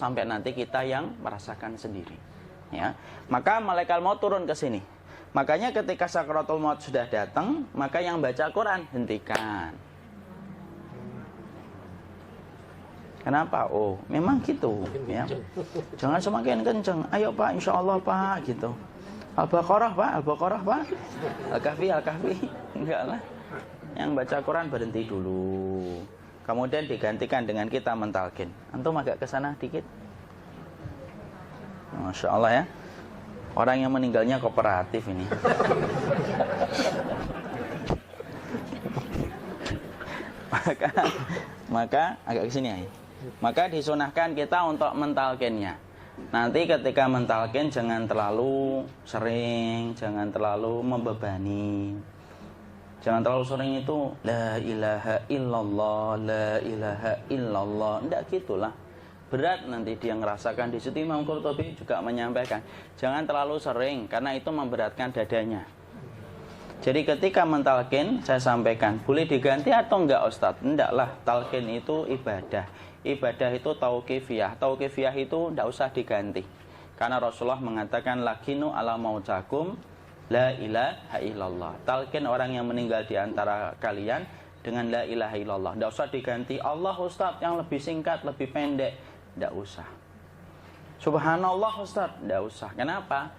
sampai nanti kita yang merasakan sendiri. Ya, maka malaikat maut turun ke sini. Makanya ketika sakaratul maut sudah datang, maka yang baca Quran hentikan. Kenapa? Oh, memang gitu. Ya. Jangan semakin kenceng. Ayo Pak, insya Allah Pak, gitu. Al-Baqarah Pak, Al-Baqarah Pak. Al-Kahfi, Al-Kahfi. Enggak lah. Yang baca Quran berhenti dulu. Kemudian digantikan dengan kita mentalkin. Antum agak ke sana dikit. Masya Allah ya. Orang yang meninggalnya kooperatif ini. maka agak ke sini ya. Maka disunahkan kita untuk mentalkinnya. Nanti ketika mentalkin jangan terlalu sering, jangan terlalu membebani. Jangan terlalu sering itu la ilaha illallah, la ilaha illallah. Enggak gitulah. Berat nanti dia ngerasakan. Di situ Imam Qurtubi juga menyampaikan, jangan terlalu sering karena itu memberatkan dadanya. Jadi ketika mentalkin saya sampaikan, boleh diganti atau enggak Ustadz? Enggaklah, talkin itu ibadah. Ibadah itu tauqifiyah. Tauqifiyah itu enggak usah diganti. Karena Rasulullah mengatakan lakinu ala mautakum la ilaha illallah. Talkin orang yang meninggal di antara kalian dengan la ilaha illallah. Enggak usah diganti Allah Ustadz yang lebih singkat, lebih pendek. Enggak usah. Subhanallah Ustadz, enggak usah. Kenapa?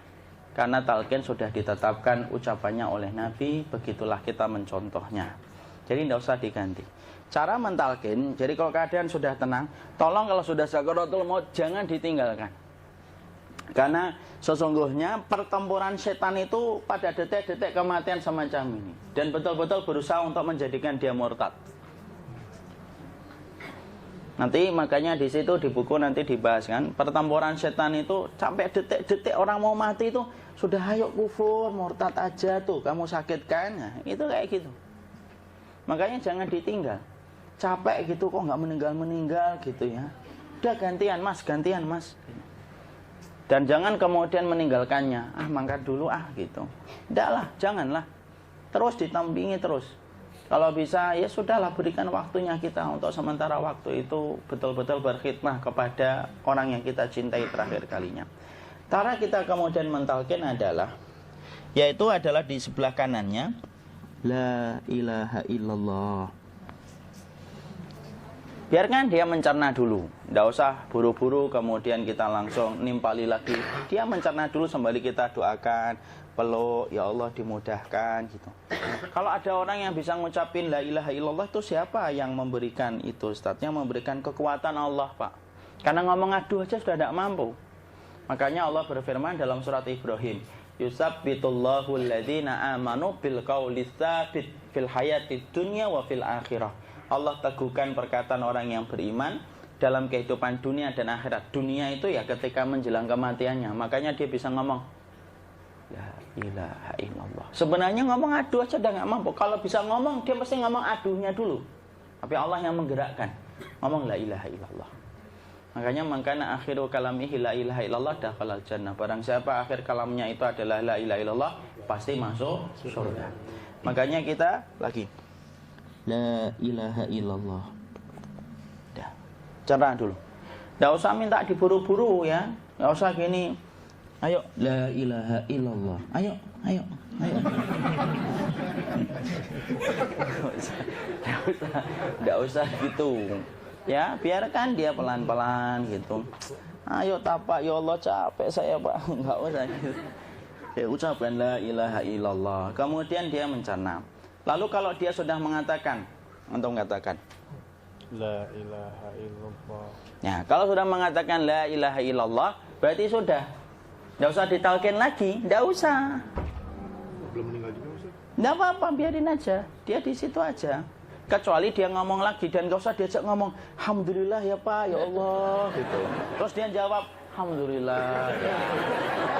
Karena talqin sudah ditetapkan ucapannya oleh Nabi, begitulah kita mencontohnya. Jadi tidak usah diganti. Cara mentalqin, jadi kalau keadaan sudah tenang, tolong kalau sudah sakaratul maut jangan ditinggalkan. Karena sesungguhnya pertempuran setan itu pada detik-detik kematian semacam ini. Dan betul-betul berusaha untuk menjadikan dia murtad. Nanti makanya di situ di buku nanti dibahas kan, pertempuran setan itu sampai detik-detik orang mau mati itu sudah ayo kufur, murtad aja tuh, kamu sakit kan? Nah, itu kayak gitu. Makanya jangan ditinggal. Capek gitu kok nggak meninggal gitu ya. Udah gantian mas. Dan jangan kemudian meninggalkannya. Ah mangkat dulu gitu. Enggak lah, janganlah. Terus ditampingi terus. Kalau bisa ya sudahlah, berikan waktunya kita untuk sementara waktu itu betul-betul berkhidmah kepada orang yang kita cintai terakhir kalinya. Cara kita kemudian mentalkin adalah, yaitu adalah di sebelah kanannya la ilaha illallah. Biarkan dia mencerna dulu, tidak usah buru-buru kemudian kita langsung nimpali lagi. Dia mencerna dulu sembari kita doakan, peluk, ya Allah dimudahkan gitu. Kalau ada orang yang bisa ngucapin la ilaha illallah, itu siapa yang memberikan itu? Ustadznya memberikan kekuatan Allah Pak. Karena ngomong aduh aja sudah tidak mampu. Makanya Allah berfirman dalam surat Ibrahim, yusabbitullahu alladhina amanu bil qawli tsabit fil hayatid dunya wa fil akhirah. Allah teguhkan perkataan orang yang beriman dalam kehidupan dunia dan akhirat. Dunia itu ya ketika menjelang kematiannya. Makanya dia bisa ngomong la ilaha illallah. Sebenarnya ngomong aduh aja udah gak mampu. Kalau bisa ngomong, dia pasti ngomong aduhnya dulu. Tapi Allah yang menggerakkan. Ngomong la ilaha illallah. Makanya makana akhiru kalamihi la ilaha illallah dakhalal jannah. Barang siapa akhir kalamnya itu adalah la ilaha illallah, pasti masuk surga. Makanya kita lagi la ilaha illallah. Dah. Cerna dulu. Enggak usah minta diburu-buru ya. Enggak usah gini. Ayo la ilaha illallah. Ayo. Enggak usah gitu. Ya, biarkan dia pelan-pelan gitu. Ayo tapak, ya Allah capek saya Pak. Enggak usah gitu. Ya ucapkan la ilaha illallah. Kemudian dia mencerna. Lalu kalau dia sudah mengatakan, untuk mengatakan la ilaha illallah. Ya, kalau sudah mengatakan la ilaha illallah, berarti sudah. Enggak usah ditalkin lagi, enggak usah. Belum meninggal juga Ustaz? Enggak apa-apa, biarin aja. Dia di situ aja. Kecuali dia ngomong lagi dan enggak usah diajak ngomong, alhamdulillah ya Pak, ya Allah gitu. Terus dia jawab, alhamdulillah.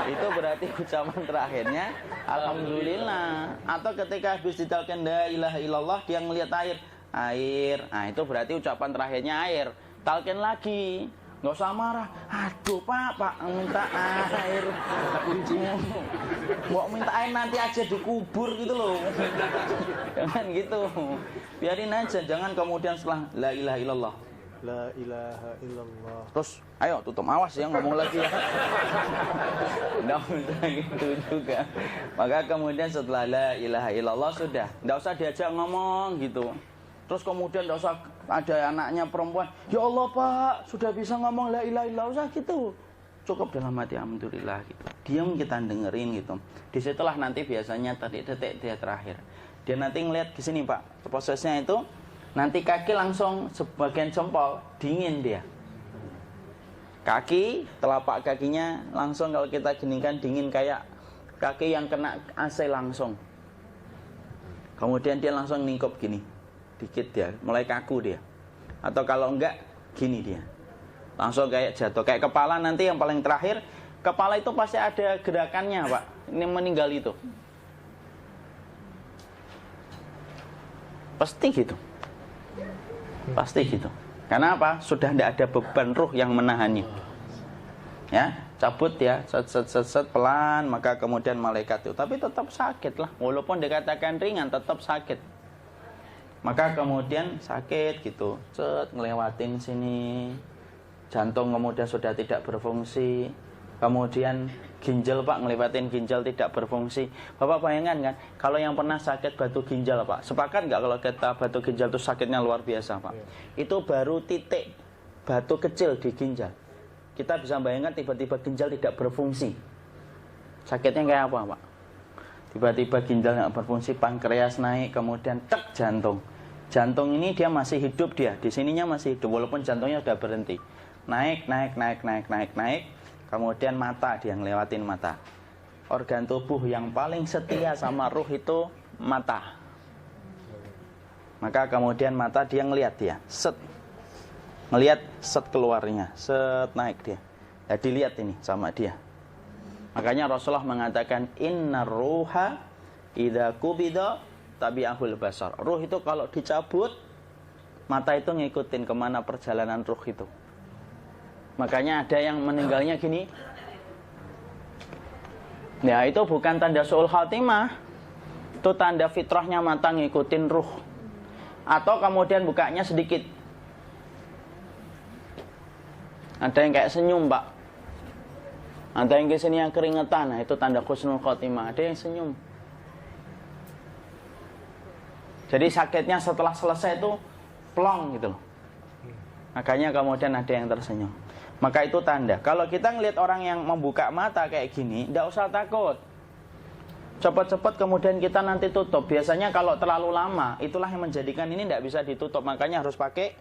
Itu berarti ucapan terakhirnya alhamdulillah. Atau ketika habis ditalkin la ilaha illallah, dia ngelihat air. Nah, itu berarti ucapan terakhirnya air. Talkin lagi. Nggak usah marah. Aduh Pak minta air. Mau minta air nanti aja dikubur gitu loh. Jangan gitu. Biarin aja. Jangan kemudian setelah la ilaha illallah La ilaha illallah. Terus, ayo tutup, awas ya ngomong lagi ya. Nggak usah gitu juga. Maka kemudian setelah la ilaha illallah sudah, nggak usah diajak ngomong gitu. Terus kemudian nggak usah ada anaknya perempuan, ya Allah Pak, sudah bisa ngomong la ilaha illallah, usah gitu. Cukup dalam hati alhamdulillah gitu. Diam, kita dengerin gitu. Disitulah nanti biasanya tadi detik dia terakhir. Dia nanti ngeliat ke sini Pak, prosesnya itu nanti kaki langsung sebagian jempol dingin dia. Kaki, telapak kakinya langsung kalau kita geningkan dingin kayak kaki yang kena AC langsung. Kemudian dia langsung ningkup gini, dikit dia, mulai kaku dia. Atau kalau enggak, gini dia. Langsung kayak jatuh, kayak kepala nanti yang paling terakhir, kepala itu pasti ada gerakannya Pak. Ini meninggal itu. Pasti gitu. Pasti gitu. Karena apa? Sudah tidak ada beban ruh yang menahannya. Ya, cabut ya, set pelan, maka kemudian malaikat itu. Tapi tetap sakit lah, walaupun dikatakan ringan, tetap sakit. Maka kemudian sakit gitu, ngelewatin sini, jantung kemudian sudah tidak berfungsi, kemudian ginjal Pak, ngelewatin ginjal tidak berfungsi. Bapak bayangkan kan, kalau yang pernah sakit batu ginjal Pak, sepakat nggak kalau kita batu ginjal itu sakitnya luar biasa Pak? Itu baru titik batu kecil di ginjal. Kita bisa bayangkan tiba-tiba ginjal tidak berfungsi. Sakitnya kayak apa Pak? Tiba-tiba ginjal nggak berfungsi, pankreas naik, kemudian tek jantung. Jantung ini dia masih hidup dia, di sininya masih hidup walaupun jantungnya sudah berhenti. Naik. Kemudian mata, dia ngelewatin mata. Organ tubuh yang paling setia sama ruh itu mata. Maka kemudian mata dia ngelihat dia, ngelihat keluarnya, naik dia. Ya dilihat ini sama dia. Makanya Rasulullah mengatakan innar ruha idza qubida tabi'ahul basar. Ruh itu kalau dicabut, mata itu ngikutin kemana perjalanan ruh itu. Makanya ada yang meninggalnya gini. Ya itu bukan tanda su'ul khatimah. Itu tanda fitrahnya mata ngikutin ruh. Atau kemudian bukanya sedikit. Ada yang kayak senyum Pak. Ada yang kesini yang keringetan. Nah itu tanda husnul khatimah. Ada yang senyum. Jadi sakitnya setelah selesai itu plong gitu loh. Makanya kemudian ada yang tersenyum. Maka itu tanda. Kalau kita ngelihat orang yang membuka mata kayak gini, tidak usah takut. Cepat-cepat kemudian kita nanti tutup. Biasanya kalau terlalu lama, itulah yang menjadikan ini tidak bisa ditutup. Makanya harus pakai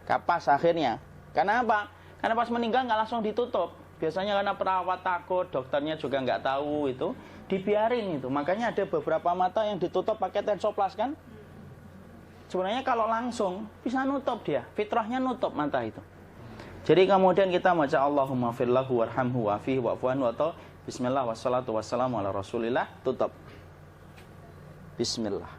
kapas akhirnya. Karena apa? Karena pas meninggal nggak langsung ditutup. Biasanya karena perawat takut, dokternya juga nggak tahu itu, dibiarin itu. Makanya ada beberapa mata yang ditutup pakai tensoplas kan? Sebenarnya kalau langsung bisa nutup dia, fitrahnya nutup mata itu. Jadi kemudian kita baca Allahumma firlahu warhamhu wa'afihi wa'fuanhu atau Bismillah wassalatu wassalamu ala rasulillah, tutup. Bismillah.